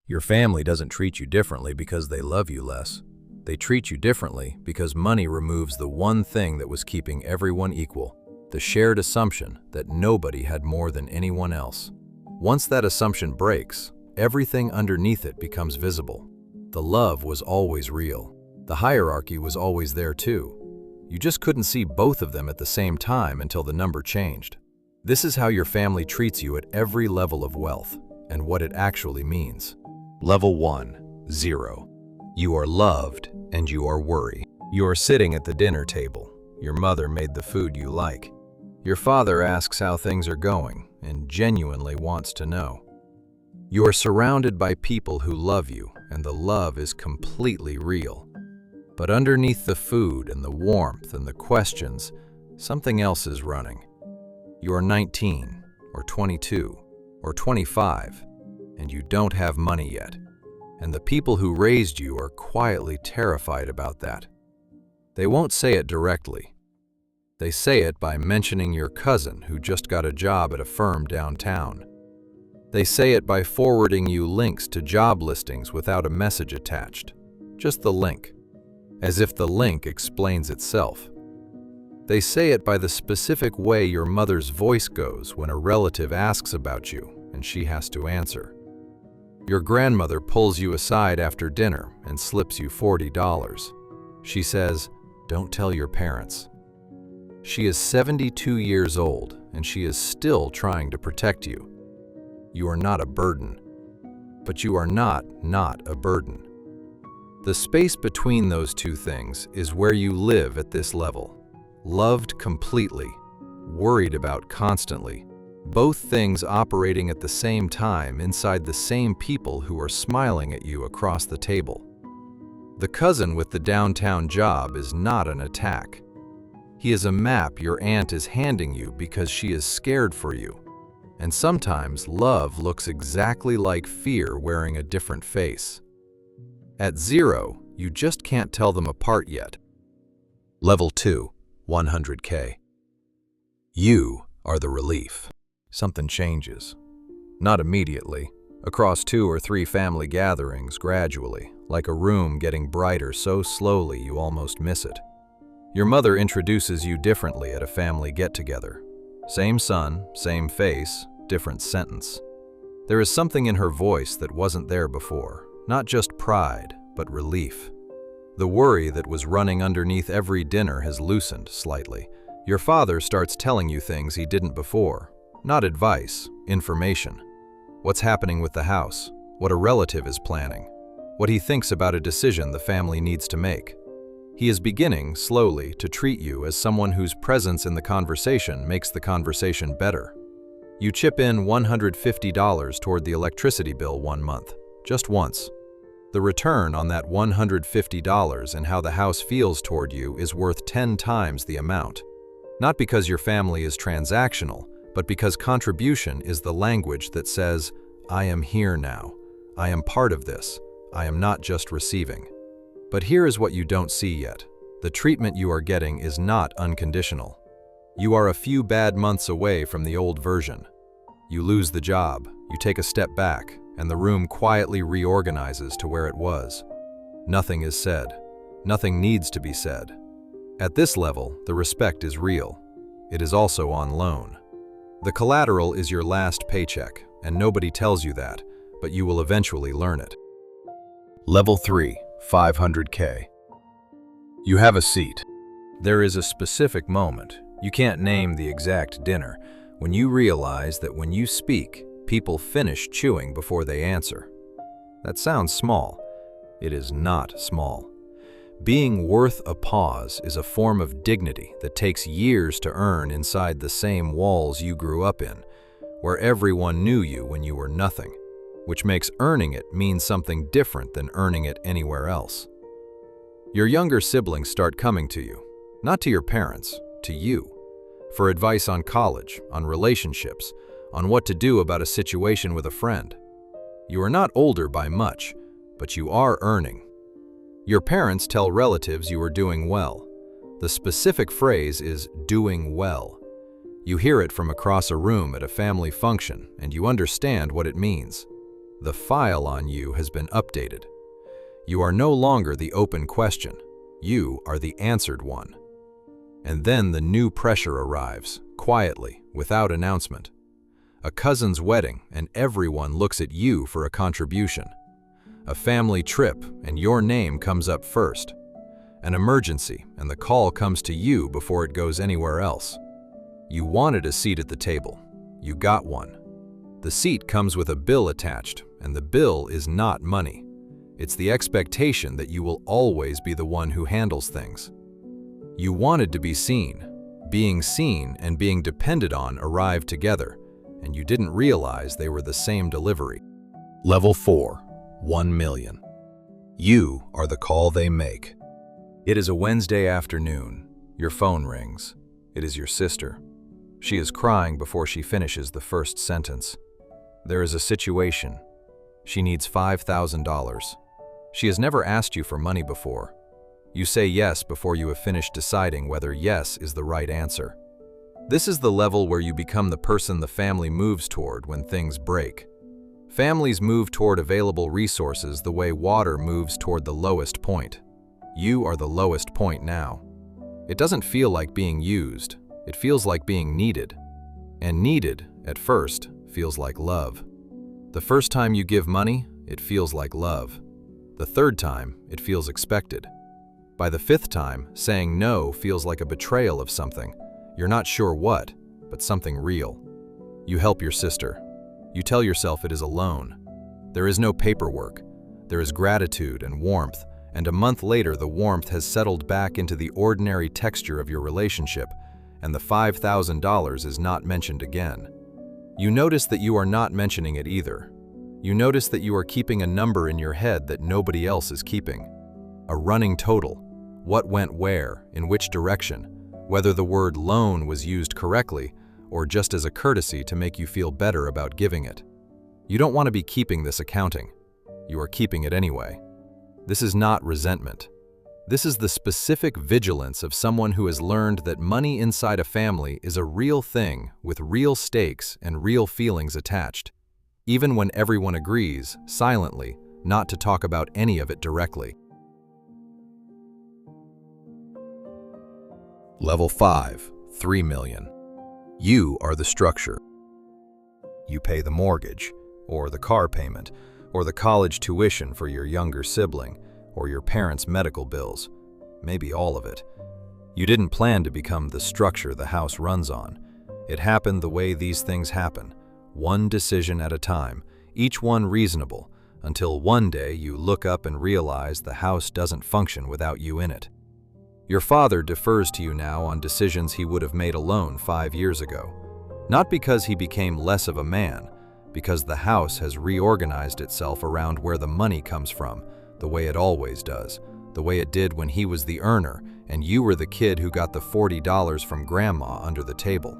Your family doesn't treat you differently because they love you less. They treat you differently because money removes the one thing that was keeping everyone equal, the shared assumption that nobody had more than anyone else. Once that assumption breaks, everything underneath it becomes visible. The love was always real. The hierarchy was always there too. You just couldn't see both of them at the same time until the number changed. This is how your family treats you at every level of wealth and what it actually means. Level 1, 0. You are loved and you are worried. You are sitting at the dinner table. Your mother made the food you like. Your father asks how things are going and genuinely wants to know. You are surrounded by people who love you, and the love is completely real. But underneath the food and the warmth and the questions, something else is running. You are 19, or 22, or 25, and you don't have money yet. And the people who raised you are quietly terrified about that. They won't say it directly. They say it by mentioning your cousin who just got a job at a firm downtown. They say it by forwarding you links to job listings without a message attached, just the link, as if the link explains itself. They say it by the specific way your mother's voice goes when a relative asks about you and she has to answer. Your grandmother pulls you aside after dinner and slips you $40. She says, "Don't tell your parents." She is 72 years old and she is still trying to protect you. You are not a burden, but you are not a burden. The space between those two things is where you live at this level. Loved completely, worried about constantly, both things operating at the same time inside the same people who are smiling at you across the table. The cousin with the downtown job is not an attack. He is a map your aunt is handing you because she is scared for you. And sometimes love looks exactly like fear wearing a different face. At 0, you just can't tell them apart yet. Level 2, 100K. You are the relief. Something changes. Not immediately. Across 2 or 3 family gatherings, gradually, like a room getting brighter so slowly you almost miss it. Your mother introduces you differently at a family get-together. Same son, same face, different sentence. There is something in her voice that wasn't there before, not just pride, but relief. The worry that was running underneath every dinner has loosened slightly. Your father starts telling you things he didn't before. Not advice, information. What's happening with the house, what a relative is planning, what he thinks about a decision the family needs to make. He is beginning, slowly, to treat you as someone whose presence in the conversation makes the conversation better. You chip in $150 toward the electricity bill one month, just once. The return on that $150 and how the house feels toward you is worth 10 times the amount. Not because your family is transactional, but because contribution is the language that says, "I am here now. I am part of this. I am not just receiving." But here is what you don't see yet. The treatment you are getting is not unconditional. You are a few bad months away from the old version. You lose the job, you take a step back, and the room quietly reorganizes to where it was. Nothing is said. Nothing needs to be said. At this level, the respect is real. It is also on loan. The collateral is your last paycheck, and nobody tells you that, but you will eventually learn it. Level 3, 500K. You have a seat. There is a specific moment, you can't name the exact dinner, when you realize that when you speak, people finish chewing before they answer. That sounds small. It is not small. Being worth a pause is a form of dignity that takes years to earn inside the same walls you grew up in, where everyone knew you when you were nothing, which makes earning it mean something different than earning it anywhere else. Your younger siblings start coming to you, not to your parents, to you, for advice on college, on relationships, on what to do about a situation with a friend. You are not older by much, but you are earning. Your parents tell relatives you are doing well. The specific phrase is doing well. You hear it from across a room at a family function, and you understand what it means. The file on you has been updated. You are no longer the open question. You are the answered one. And then the new pressure arrives, quietly, without announcement. A cousin's wedding, and everyone looks at you for a contribution. A family trip, and your name comes up first. An emergency, and the call comes to you before it goes anywhere else. You wanted a seat at the table. You got one. The seat comes with a bill attached, and the bill is not money. It's the expectation that you will always be the one who handles things. You wanted to be seen. Being seen and being depended on arrived together, and you didn't realize they were the same delivery. Level 4, 1 million. You are the call they make. It is a Wednesday afternoon. Your phone rings. It is your sister. She is crying before she finishes the first sentence. There is a situation. She needs $5,000. She has never asked you for money before. You say yes before you have finished deciding whether yes is the right answer. This is the level where you become the person the family moves toward when things break. Families move toward available resources the way water moves toward the lowest point. You are the lowest point now. It doesn't feel like being used. It feels like being needed. And needed, at first, feels like love. The first time you give money, it feels like love. The third time, it feels expected. By the fifth time, saying no feels like a betrayal of something. You're not sure what, but something real. You help your sister. You tell yourself it is a loan. There is no paperwork. There is gratitude and warmth, and a month later the warmth has settled back into the ordinary texture of your relationship, and the $5,000 is not mentioned again. You notice that you are not mentioning it either. You notice that you are keeping a number in your head that nobody else is keeping. A running total. What went where, in which direction, whether the word loan was used correctly or just as a courtesy to make you feel better about giving it. You don't want to be keeping this accounting. You are keeping it anyway. This is not resentment. This is the specific vigilance of someone who has learned that money inside a family is a real thing with real stakes and real feelings attached, even when everyone agrees, silently, not to talk about any of it directly. Level 5, 3 million. You are the structure. You pay the mortgage, or the car payment, or the college tuition for your younger sibling, or your parents' medical bills, maybe all of it. You didn't plan to become the structure the house runs on. It happened the way these things happen, one decision at a time, each one reasonable, until one day you look up and realize the house doesn't function without you in it. Your father defers to you now on decisions he would have made alone 5 years ago, not because he became less of a man, because the house has reorganized itself around where the money comes from, the way it always does, the way it did when he was the earner and you were the kid who got the $40 from grandma under the table.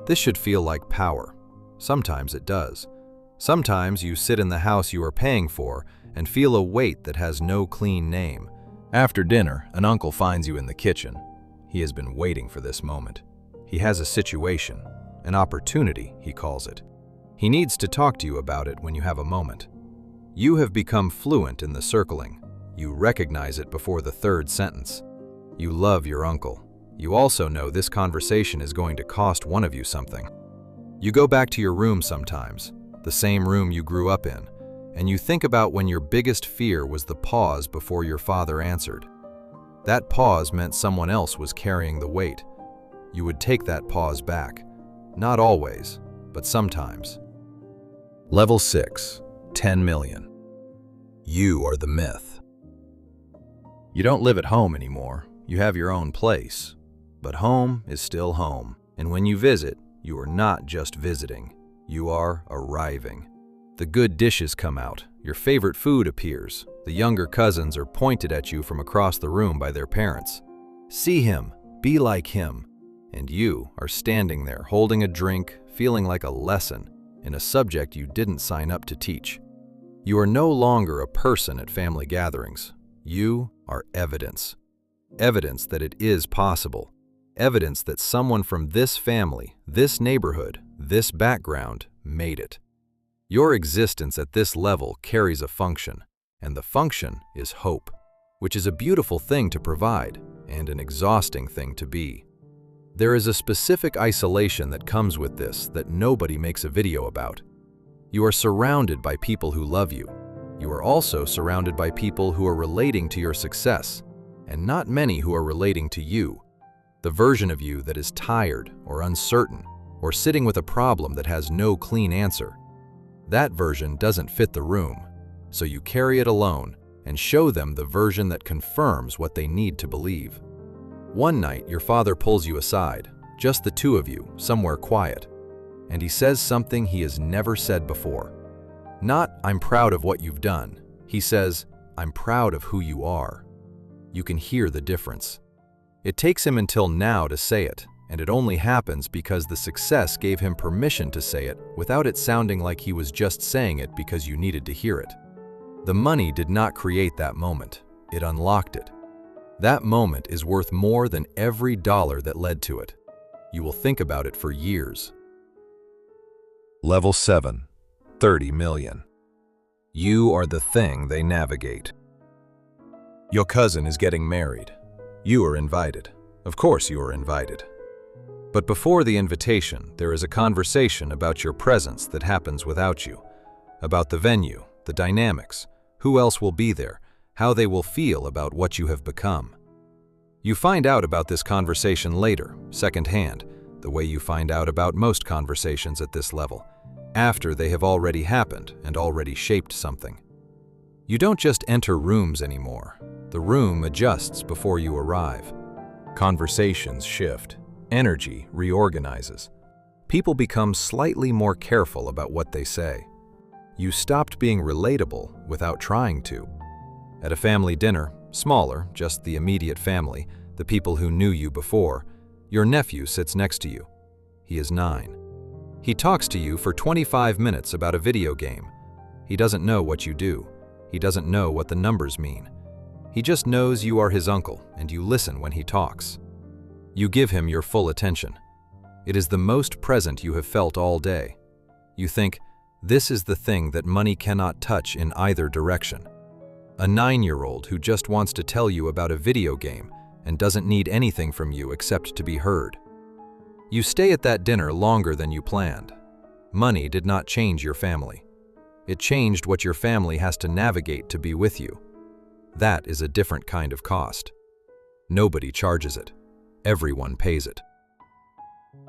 This should feel like power. Sometimes it does. Sometimes you sit in the house you are paying for and feel a weight that has no clean name. After dinner, an uncle finds you in the kitchen. He has been waiting for this moment. He has a situation, an opportunity, he calls it. He needs to talk to you about it when you have a moment. You have become fluent in the circling. You recognize it before the third sentence. You love your uncle. You also know this conversation is going to cost one of you something. You go back to your room sometimes, the same room you grew up in, and you think about when your biggest fear was the pause before your father answered. That pause meant someone else was carrying the weight. You would take that pause back. Not always, but sometimes. Level 6, 10 million. You are the myth. You don't live at home anymore. You have your own place. But home is still home. And when you visit, you are not just visiting. You are arriving. The good dishes come out. Your favorite food appears. The younger cousins are pointed at you from across the room by their parents. See him. Be like him. And you are standing there holding a drink, feeling like a lesson in a subject you didn't sign up to teach. You are no longer a person at family gatherings. You are evidence. Evidence that it is possible. Evidence that someone from this family, this neighborhood, this background made it. Your existence at this level carries a function, and the function is hope, which is a beautiful thing to provide and an exhausting thing to be. There is a specific isolation that comes with this that nobody makes a video about. You are surrounded by people who love you. You are also surrounded by people who are relating to your success, and not many who are relating to you, the version of you that is tired or uncertain or sitting with a problem that has no clean answer. That version doesn't fit the room, so you carry it alone and show them the version that confirms what they need to believe. One night, your father pulls you aside, just the two of you, somewhere quiet, and he says something he has never said before. Not, "I'm proud of what you've done." He says, "I'm proud of who you are." You can hear the difference. It takes him until now to say it, and it only happens because the success gave him permission to say it without it sounding like he was just saying it because you needed to hear it. The money did not create that moment, it unlocked it. That moment is worth more than every dollar that led to it. You will think about it for years. Level 7, 30 million. You are the thing they navigate. Your cousin is getting married. You are invited. Of course you are invited. But before the invitation, there is a conversation about your presence that happens without you, about the venue, the dynamics, who else will be there, how they will feel about what you have become. You find out about this conversation later, secondhand, the way you find out about most conversations at this level, after they have already happened and already shaped something. You don't just enter rooms anymore. The room adjusts before you arrive. Conversations shift. Energy reorganizes. People become slightly more careful about what they say. You stopped being relatable without trying to. At a family dinner, smaller, just the immediate family, the people who knew you before, your nephew sits next to you. He is 9. He talks to you for 25 minutes about a video game. He doesn't know what you do. He doesn't know what the numbers mean. He just knows you are his uncle, and you listen when he talks. You give him your full attention. It is the most present you have felt all day. You think, this is the thing that money cannot touch in either direction. A 9-year-old who just wants to tell you about a video game and doesn't need anything from you except to be heard. You stay at that dinner longer than you planned. Money did not change your family. It changed what your family has to navigate to be with you. That is a different kind of cost. Nobody charges it. Everyone pays it.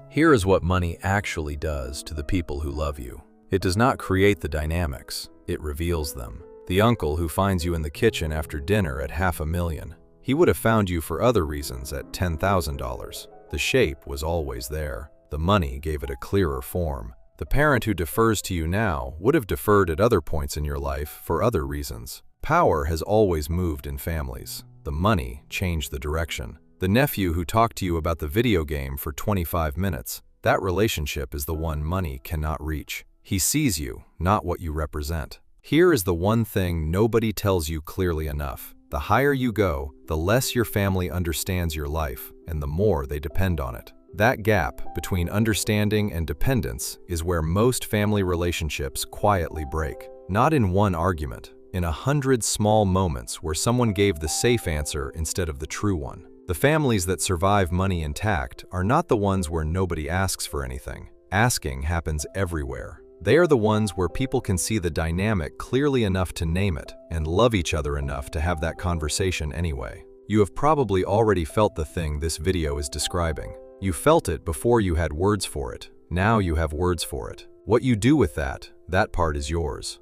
Here is what money actually does to the people who love you. It does not create the dynamics, it reveals them. The uncle who finds you in the kitchen after dinner at $500,000, he would have found you for other reasons at $10,000. The shape was always there. The money gave it a clearer form. The parent who defers to you now would have deferred at other points in your life for other reasons. Power has always moved in families. The money changed the direction. The nephew who talked to you about the video game for 25 minutes, that relationship is the one money cannot reach. He sees you, not what you represent. Here is the one thing nobody tells you clearly enough. The higher you go, the less your family understands your life, and the more they depend on it. That gap between understanding and dependence is where most family relationships quietly break. Not in one argument, in 100 small moments where someone gave the safe answer instead of the true one. The families that survive money intact are not the ones where nobody asks for anything. Asking happens everywhere. They are the ones where people can see the dynamic clearly enough to name it and love each other enough to have that conversation anyway. You have probably already felt the thing this video is describing. You felt it before you had words for it. Now you have words for it. What you do with that part is yours.